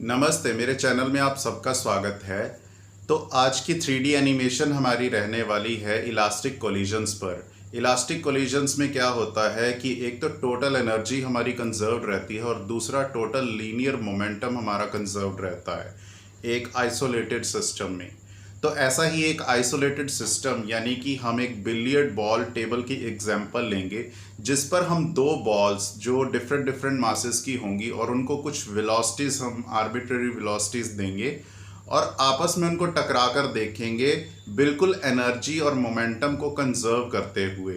नमस्ते, मेरे चैनल में आप सबका स्वागत है। तो आज की 3D एनिमेशन हमारी रहने वाली है इलास्टिक कोलिजन्स पर। इलास्टिक कोलिजन्स में क्या होता है कि एक तो टोटल एनर्जी हमारी कंजर्व्ड रहती है और दूसरा टोटल लीनियर मोमेंटम हमारा कंजर्व्ड रहता है एक आइसोलेटेड सिस्टम में। तो ऐसा ही एक आइसोलेटेड सिस्टम यानी कि हम एक बिलियर्ड बॉल टेबल की एग्जांपल लेंगे जिस पर हम दो बॉल्स जो डिफरेंट डिफरेंट मासेस की होंगी और उनको कुछ वेलोसिटीज़ हम आर्बिट्रेरी वेलोसिटीज़ देंगे और आपस में उनको टकरा कर देखेंगे बिल्कुल एनर्जी और मोमेंटम को कंजर्व करते हुए।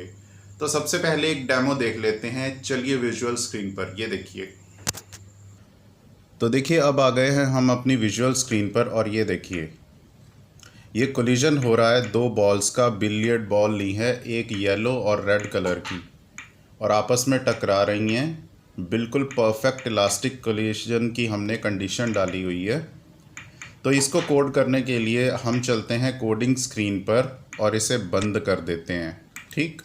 तो सबसे पहले एक डेमो देख लेते हैं। चलिए विजुअल स्क्रीन पर ये देखिए। तो देखिए अब आ गए हैं हम अपनी विजुअल स्क्रीन पर और ये देखिए ये कोलिजन हो रहा है दो बॉल्स का। बिलियर्ड बॉल ली है एक येलो और रेड कलर की और आपस में टकरा रही हैं। बिल्कुल परफेक्ट इलास्टिक कोलिजन की हमने कंडीशन डाली हुई है। तो इसको कोड करने के लिए हम चलते हैं कोडिंग स्क्रीन पर और इसे बंद कर देते हैं। ठीक,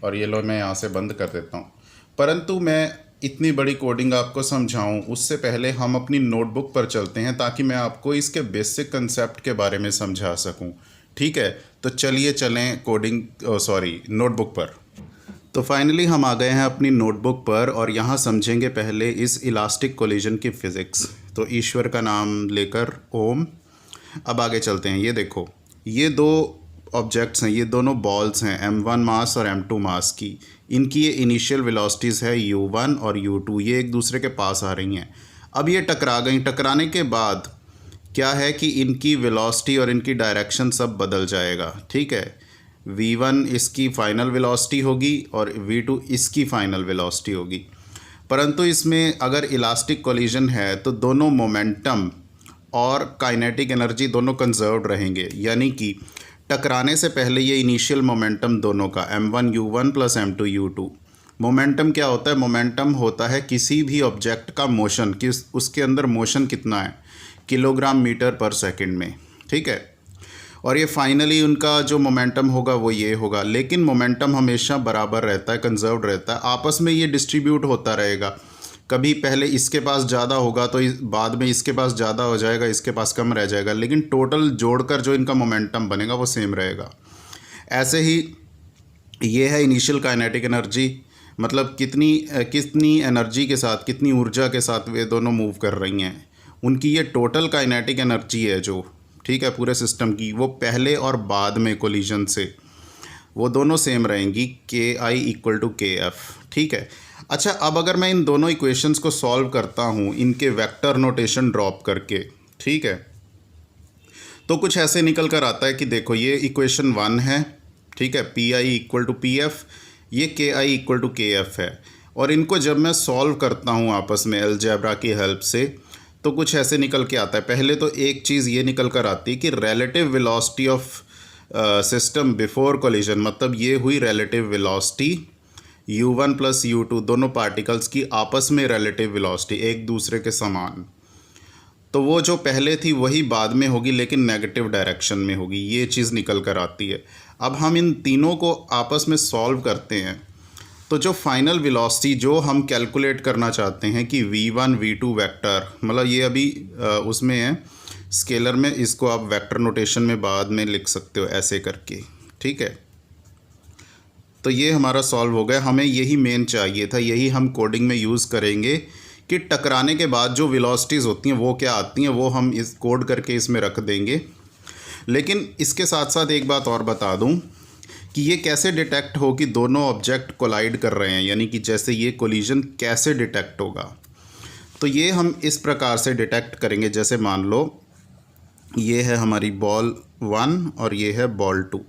और ये लो मैं यहाँ से बंद कर देता हूँ। परंतु मैं इतनी बड़ी कोडिंग आपको समझाऊं उससे पहले हम अपनी नोटबुक पर चलते हैं ताकि मैं आपको इसके बेसिक कंसेप्ट के बारे में समझा सकूं। ठीक है, तो चलिए चलें नोटबुक पर। तो फाइनली हम आ गए हैं अपनी नोटबुक पर और यहाँ समझेंगे पहले इस इलास्टिक कोलिजन की फ़िज़िक्स। तो ईश्वर का नाम लेकर ओम। अब आगे चलते हैं। ये देखो ये दो ऑब्जेक्ट्स हैं, ये दोनों बॉल्स हैं m1 मास और m2 मास की। इनकी ये इनिशियल वेलोसिटीज़ है u1 और u2। ये एक दूसरे के पास आ रही हैं। अब ये टकरा गई। टकराने के बाद क्या है कि इनकी वेलोसिटी और इनकी डायरेक्शन सब बदल जाएगा। ठीक है, v1 इसकी फ़ाइनल वेलोसिटी होगी और v2 इसकी फ़ाइनल वेलोसिटी होगी। परंतु इसमें अगर इलास्टिक कोलिजन है तो दोनों मोमेंटम और काइनेटिक एनर्जी दोनों कंजर्व्ड रहेंगे। यानी कि टकराने से पहले ये इनिशियल मोमेंटम दोनों का m1 u1 plus m2 u2। Momentum क्या होता है? मोमेंटम होता है किसी भी ऑब्जेक्ट का मोशन, किस उसके अंदर मोशन कितना है किलोग्राम मीटर पर सेकंड में। ठीक है, और ये फाइनली उनका जो मोमेंटम होगा वो ये होगा। लेकिन मोमेंटम हमेशा बराबर रहता है, कंजर्व्ड रहता है। आपस में ये डिस्ट्रीब्यूट होता रहेगा। कभी पहले इसके पास ज़्यादा होगा तो बाद में इसके पास ज़्यादा हो जाएगा, इसके पास कम रह जाएगा, लेकिन टोटल जोड़कर जो इनका मोमेंटम बनेगा वो सेम रहेगा। ऐसे ही ये है इनिशियल काइनेटिक एनर्जी, मतलब कितनी एनर्जी के साथ, कितनी ऊर्जा के साथ वे दोनों मूव कर रही हैं। उनकी ये टोटल काइनेटिक एनर्जी है जो, ठीक है, पूरे सिस्टम की, वो पहले और बाद में कोलिजन से वो दोनों सेम रहेंगी। KI equal to KF। ठीक है, अच्छा अब अगर मैं इन दोनों इक्वेशंस को सॉल्व करता हूँ इनके वेक्टर नोटेशन ड्रॉप करके, ठीक है, तो कुछ ऐसे निकल कर आता है कि देखो ये इक्वेशन 1 है, ठीक है, PI इक्वल टू PF, ये KI इक्वल टू KF है। और इनको जब मैं सॉल्व करता हूँ आपस में अलजेब्रा की हेल्प से तो कुछ ऐसे निकल के आता है। पहले तो एक चीज़ ये निकल कर आती है कि relative velocity of system before collision, मतलब ये हुई relative velocity u1 plus u2 दोनों पार्टिकल्स की आपस में रिलेटिव वेलोसिटी एक दूसरे के समान। तो वो जो पहले थी वही बाद में होगी लेकिन नेगेटिव डायरेक्शन में होगी। ये चीज़ निकल कर आती है। अब हम इन तीनों को आपस में सॉल्व करते हैं तो जो फाइनल वेलोसिटी जो हम कैलकुलेट करना चाहते हैं कि v1 v2 वेक्टर, मतलब ये अभी उसमें है स्केलर में, इसको आप वेक्टर नोटेशन में बाद में लिख सकते हो ऐसे करके। ठीक है, तो ये हमारा सॉल्व हो गया। हमें यही मेन चाहिए था, यही हम कोडिंग में यूज़ करेंगे कि टकराने के बाद जो वेलोसिटीज़ होती हैं वो क्या आती हैं, वो हम इस कोड करके इसमें रख देंगे। लेकिन इसके साथ साथ एक बात और बता दूं कि ये कैसे डिटेक्ट हो कि दोनों ऑब्जेक्ट कोलाइड कर रहे हैं, यानी कि जैसे ये कोलिजन कैसे डिटेक्ट होगा। तो ये हम इस प्रकार से डिटेक्ट करेंगे। जैसे मान लो ये है हमारी बॉल 1 और ये है बॉल 2,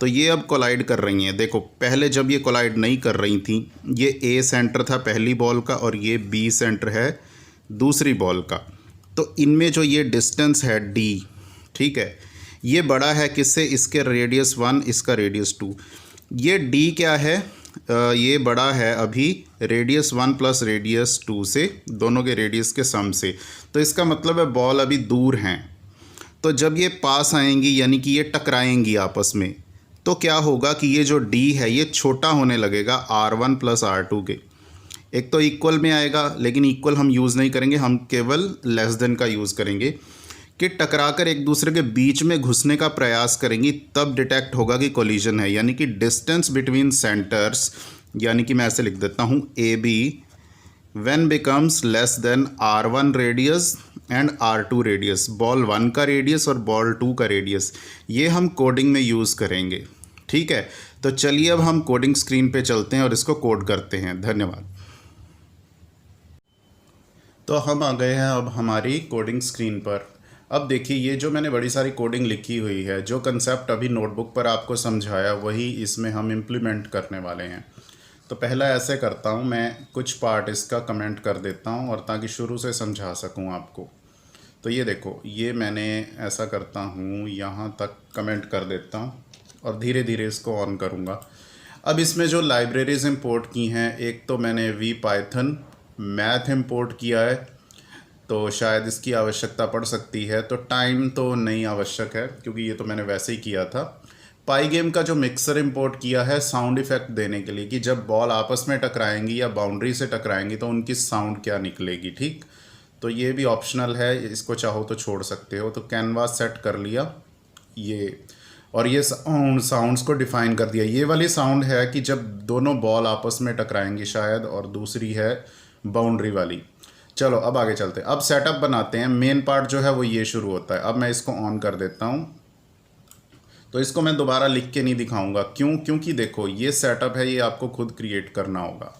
तो ये अब कोलाइड कर रही हैं। देखो पहले जब ये कोलाइड नहीं कर रही थी, ये A सेंटर था पहली बॉल का और ये B सेंटर है दूसरी बॉल का। तो इनमें जो ये डिस्टेंस है D, ठीक है, ये बड़ा है किससे? इसके रेडियस 1, इसका रेडियस 2। ये D क्या है? ये बड़ा है अभी रेडियस 1 प्लस रेडियस 2 से, दोनों के रेडियस के सम से। तो इसका मतलब है बॉल अभी दूर हैं। तो जब ये पास आएंगी यानी कि ये टकराएंगी आपस में, तो क्या होगा कि ये जो D है ये छोटा होने लगेगा R1 प्लस R2 के। एक तो इक्वल में आएगा, लेकिन इक्वल हम यूज़ नहीं करेंगे, हम केवल लेस देन का यूज़ करेंगे कि टकराकर एक दूसरे के बीच में घुसने का प्रयास करेंगी, तब डिटेक्ट होगा कि कोलिजन है। यानी कि डिस्टेंस बिटवीन सेंटर्स, यानी कि मैं ऐसे लिख देता हूँ AB when becomes less than R1 radius and R2 radius, ball 1 का रेडियस और बॉल 2 का रेडियस, ये हम कोडिंग में यूज़ करेंगे। ठीक है, तो चलिए अब हम कोडिंग स्क्रीन पे चलते हैं और इसको कोड करते हैं। धन्यवाद। तो हम आ गए हैं अब हमारी कोडिंग स्क्रीन पर। अब देखिए, ये जो मैंने बड़ी सारी कोडिंग लिखी हुई है, जो कंसेप्ट अभी नोटबुक पर आपको समझाया वही इसमें हम इम्प्लीमेंट करने वाले हैं। तो पहला ऐसे करता हूँ, मैं कुछ पार्ट इसका कमेंट कर देता हूँ और ताकि शुरू से समझा सकूँ आपको। तो ये देखो, ये मैंने ऐसा करता हूँ, यहाँ तक कमेंट कर देता हूँ और धीरे धीरे इसको ऑन करूँगा। अब इसमें जो लाइब्रेरीज़ इंपोर्ट की हैं, एक तो मैंने VPython मैथ इंपोर्ट किया है, तो शायद इसकी आवश्यकता पड़ सकती है। तो टाइम तो नहीं आवश्यक है क्योंकि ये तो मैंने वैसे ही किया था। पाईगेम का जो मिक्सर इंपोर्ट किया है साउंड इफ़ेक्ट देने के लिए कि जब बॉल आपस में टकराएंगी या बाउंड्री से टकराएंगी तो उनकी साउंड क्या निकलेगी। ठीक, तो ये भी ऑप्शनल है, इसको चाहो तो छोड़ सकते हो। तो कैनवास सेट कर लिया ये, और ये साउंड्स को डिफ़ाइन कर दिया। ये वाली साउंड है कि जब दोनों बॉल आपस में टकराएंगी शायद, और दूसरी है बाउंड्री वाली। चलो अब आगे चलते हैं। अब सेटअप बनाते हैं। मेन पार्ट जो है वो ये शुरू होता है। अब मैं इसको ऑन कर देता हूँ। तो इसको मैं दोबारा लिख के नहीं दिखाऊंगा, क्यों? क्योंकि देखो, ये सेटअप है, ये आपको खुद क्रिएट करना होगा।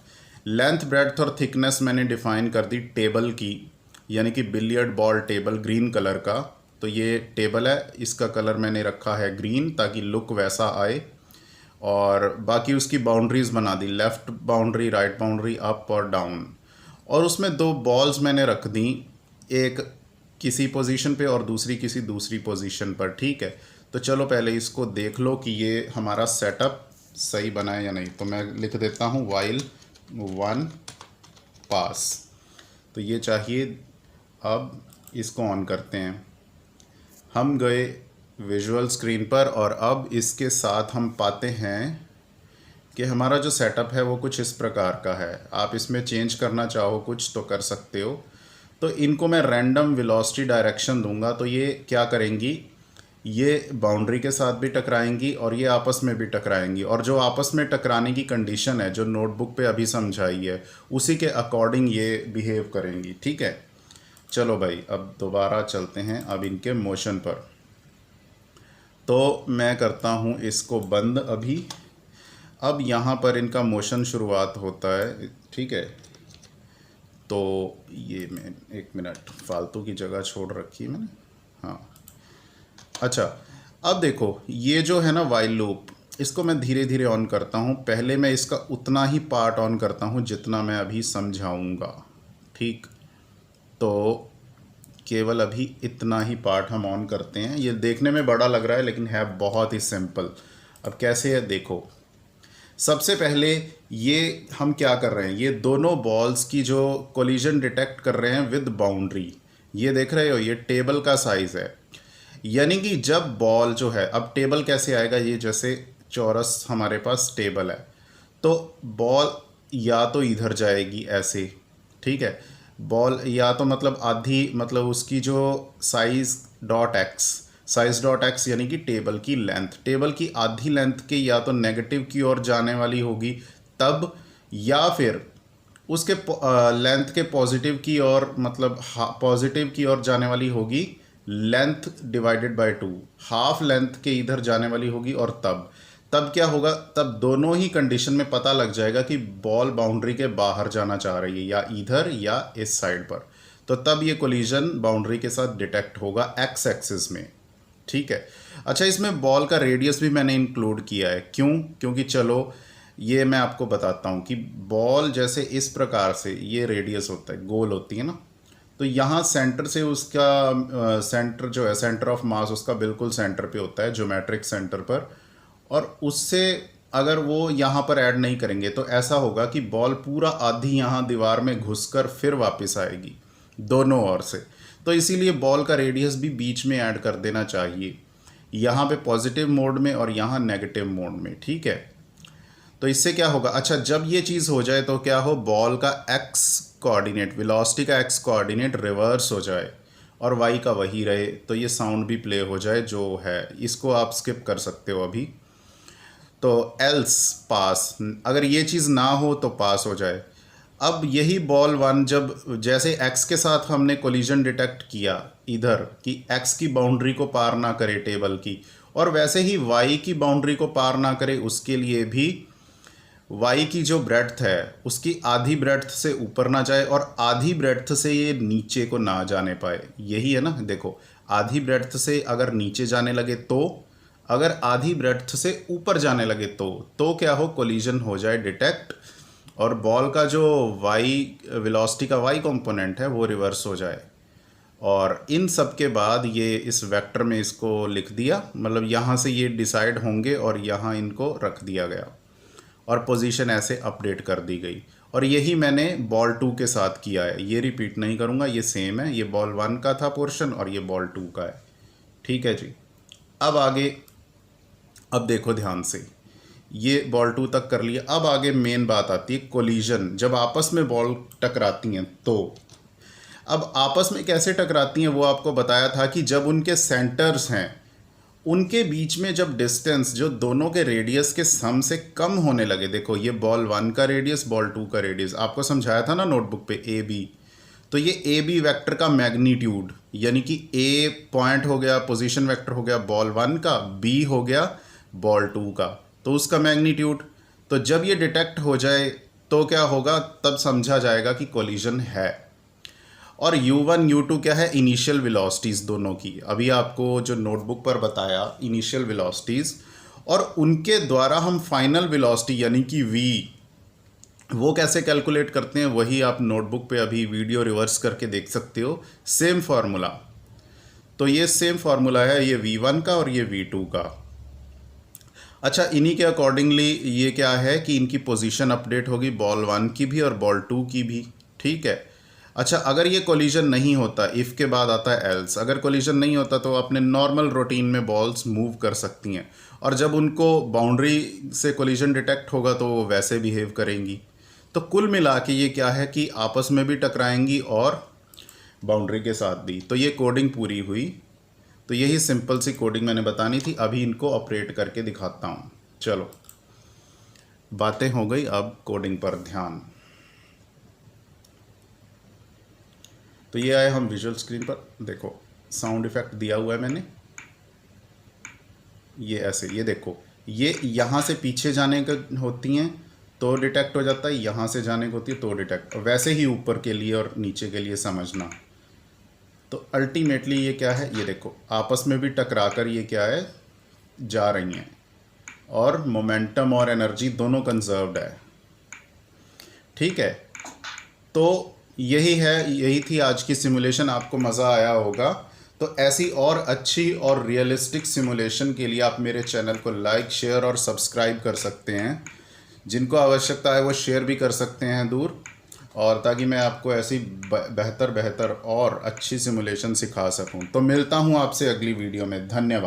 लेंथ, ब्रेड्थ और थिकनेस मैंने डिफ़ाइन कर दी टेबल की, यानी कि billiard ball table green colour का। तो ये टेबल है, इसका कलर मैंने रखा है ग्रीन ताकि लुक वैसा आए। और बाकी उसकी बाउंड्रीज़ बना दी, left boundary, right boundary, up और डाउन। और उसमें 2 बॉल्स मैंने रख दी, एक किसी पोजीशन पे और दूसरी किसी दूसरी पोजीशन पर। ठीक है, तो चलो पहले इसको देख लो कि ये हमारा सेटअप सही बना है या नहीं। तो मैं लिख देता हूँ while 1 पास। तो ये चाहिए। अब इसको ऑन करते हैं। हम गए विजुअल स्क्रीन पर और अब इसके साथ हम पाते हैं कि हमारा जो सेटअप है वो कुछ इस प्रकार का है। आप इसमें चेंज करना चाहो कुछ तो कर सकते हो। तो इनको मैं रैंडम वेलोसिटी डायरेक्शन दूंगा, तो ये क्या करेंगी, ये बाउंड्री के साथ भी टकराएंगी और ये आपस में भी टकराएंगी। और जो आपस में टकराने की कंडीशन है जो नोटबुक पे अभी समझाई है, उसी के अकॉर्डिंग ये बिहेव करेंगी। ठीक है, चलो भाई अब दोबारा चलते हैं अब इनके मोशन पर। तो मैं करता हूँ इसको बंद अभी। अब यहाँ पर इनका मोशन शुरुआत होता है। ठीक है, तो ये मैं 1 मिनट फालतू की जगह छोड़ रखी मैंने। हाँ, अच्छा, अब देखो ये जो है ना वाइल लूप, इसको मैं धीरे धीरे ऑन करता हूँ। पहले मैं इसका उतना ही पार्ट ऑन करता हूँ जितना मैं अभी समझाऊँगा। ठीक, तो केवल अभी इतना ही पार्ट हम ऑन करते हैं। ये देखने में बड़ा लग रहा है लेकिन है बहुत ही सिंपल। अब कैसे है देखो, सबसे पहले ये हम क्या कर रहे हैं, ये दोनों बॉल्स की जो कोलिजन डिटेक्ट कर रहे हैं विद बाउंड्री। ये देख रहे हो, ये टेबल का साइज़ है। यानी कि जब बॉल जो है, अब टेबल कैसे आएगा, ये जैसे चौरस हमारे पास टेबल है, तो बॉल या तो इधर जाएगी ऐसे। ठीक है, बॉल या तो मतलब आधी, मतलब उसकी जो साइज़ डॉट एक्स यानी कि टेबल की लेंथ, टेबल की आधी लेंथ के या तो नेगेटिव की ओर जाने वाली होगी तब, या फिर उसके लेंथ के पॉजिटिव की ओर, मतलब पॉजिटिव की ओर जाने वाली होगी length divided by 2, half length के इधर जाने वाली होगी। और तब क्या होगा, तब दोनों ही कंडीशन में पता लग जाएगा कि बॉल बाउंड्री के बाहर जाना चाह रही है, या इधर या इस साइड पर। तो तब ये कोलिजन बाउंड्री के साथ डिटेक्ट होगा एक्स एक्सिस में। ठीक है, अच्छा, इसमें बॉल का रेडियस भी मैंने इंक्लूड किया है। क्यों? क्योंकि चलो ये मैं आपको बताता हूँ कि बॉल जैसे इस प्रकार से ये रेडियस होता है, गोल होती है ना, तो यहाँ सेंटर से उसका सेंटर जो है, सेंटर ऑफ मास उसका बिल्कुल सेंटर पे होता है, ज्योमेट्रिक सेंटर पर। और उससे अगर वो यहाँ पर ऐड नहीं करेंगे तो ऐसा होगा कि बॉल पूरा आधी यहाँ दीवार में घुसकर फिर वापस आएगी दोनों ओर से। तो इसीलिए बॉल का रेडियस भी बीच में ऐड कर देना चाहिए, यहाँ पे पॉजिटिव मोड में और यहाँ नेगेटिव मोड में। ठीक है, तो इससे क्या होगा, अच्छा जब ये चीज़ हो जाए तो क्या हो, बॉल का एक्स कोऑर्डिनेट, वेलोसिटी का एक्स कोऑर्डिनेट रिवर्स हो जाए और वाई का वही रहे, तो ये साउंड भी प्ले हो जाए जो है, इसको आप स्किप कर सकते हो अभी। तो एल्स पास, अगर ये चीज़ ना हो तो पास हो जाए। अब यही बॉल वन जब जैसे एक्स के साथ हमने कोलिजन डिटेक्ट किया इधर कि एक्स की बाउंड्री को पार ना करे टेबल की, और वैसे ही वाई की बाउंड्री को पार ना करे, उसके लिए भी वाई की जो ब्रेड्थ है उसकी आधी ब्रेड्थ से ऊपर ना जाए और आधी ब्रेड्थ से ये नीचे को ना जाने पाए। यही है ना, देखो आधी ब्रेड्थ से अगर नीचे जाने लगे तो, अगर आधी ब्रेड्थ से ऊपर जाने लगे तो क्या हो, कोलिजन हो जाए डिटेक्ट और बॉल का जो वाई वेलोसिटी का वाई कंपोनेंट है वो रिवर्स हो जाए। और इन सब के बाद ये इस वेक्टर में इसको लिख दिया, मतलब यहाँ से ये डिसाइड होंगे और यहाँ इनको रख दिया गया और पोजीशन ऐसे अपडेट कर दी गई। और यही मैंने बॉल 2 के साथ किया है, ये रिपीट नहीं करूँगा, ये सेम है, ये बॉल 1 का था पोर्शन और ये बॉल 2 का है। ठीक है जी, अब आगे, अब देखो ध्यान से, ये बॉल 2 तक कर लिया। अब आगे मेन बात आती है कोलिजन, जब आपस में बॉल टकराती हैं तो अब आपस में कैसे टकराती हैं वो आपको बताया था कि जब उनके सेंटर्स हैं उनके बीच में जब डिस्टेंस जो दोनों के रेडियस के सम से कम होने लगे, देखो ये बॉल 1 का रेडियस, बॉल 2 का रेडियस आपको समझाया था ना नोटबुक पे, ए बी, तो ये ए बी वेक्टर का मैग्नीट्यूड, यानी कि ए पॉइंट हो गया, पोजीशन वेक्टर हो गया बॉल 1 का, बी हो गया बॉल 2 का, तो उसका मैग्नीट्यूड। तो जब ये डिटेक्ट हो जाए तो क्या होगा, तब समझा जाएगा कि कोलिजन है। और u1 u2 क्या है, इनिशियल वेलोसिटीज़ दोनों की, अभी आपको जो नोटबुक पर बताया इनिशियल वेलोसिटीज़, और उनके द्वारा हम फाइनल वेलोसिटी यानी कि v वो कैसे कैलकुलेट करते हैं, वही आप नोटबुक पे अभी वीडियो रिवर्स करके देख सकते हो, सेम फार्मूला। तो ये सेम फार्मूला है, ये v1 का और ये v2 का। अच्छा, इन्हीं के अकॉर्डिंगली ये क्या है कि इनकी पोजीशन अपडेट होगी, बॉल 1 की भी और बॉल 2 की भी। ठीक है, अच्छा अगर ये कोलिजन नहीं होता, इफ़ के बाद आता है एल्स, अगर कोलिजन नहीं होता तो अपने नॉर्मल रूटीन में बॉल्स मूव कर सकती हैं, और जब उनको बाउंड्री से कोलिजन डिटेक्ट होगा तो वो वैसे बिहेव करेंगी। तो कुल मिला के ये क्या है कि आपस में भी टकराएंगी और बाउंड्री के साथ भी। तो ये कोडिंग पूरी हुई। तो यही सिंपल सी कोडिंग मैंने बतानी थी, अभी इनको ऑपरेट करके दिखाता हूँ। चलो, बातें हो गई, अब कोडिंग पर ध्यान। तो ये आए हम विजुअल स्क्रीन पर, देखो साउंड इफेक्ट दिया हुआ है मैंने, ये ऐसे, ये देखो, ये यहाँ से पीछे जाने का होती हैं तो डिटेक्ट हो जाता है, यहाँ से जाने को होती है तो डिटेक्ट, वैसे ही ऊपर के लिए और नीचे के लिए समझना। तो अल्टीमेटली ये क्या है, ये देखो आपस में भी टकरा कर ये क्या है, जा रही हैं, और मोमेंटम और एनर्जी दोनों कंजर्व्ड है। ठीक है, तो यही है, यही थी आज की सिमुलेशन, आपको मज़ा आया होगा। तो ऐसी और अच्छी और रियलिस्टिक सिमुलेशन के लिए आप मेरे चैनल को लाइक, शेयर और सब्सक्राइब कर सकते हैं। जिनको आवश्यकता है वो शेयर भी कर सकते हैं दूर, और ताकि मैं आपको ऐसी बेहतर और अच्छी सिमुलेशन सिखा सकूं। तो मिलता हूं आपसे अगली वीडियो में, धन्यवाद।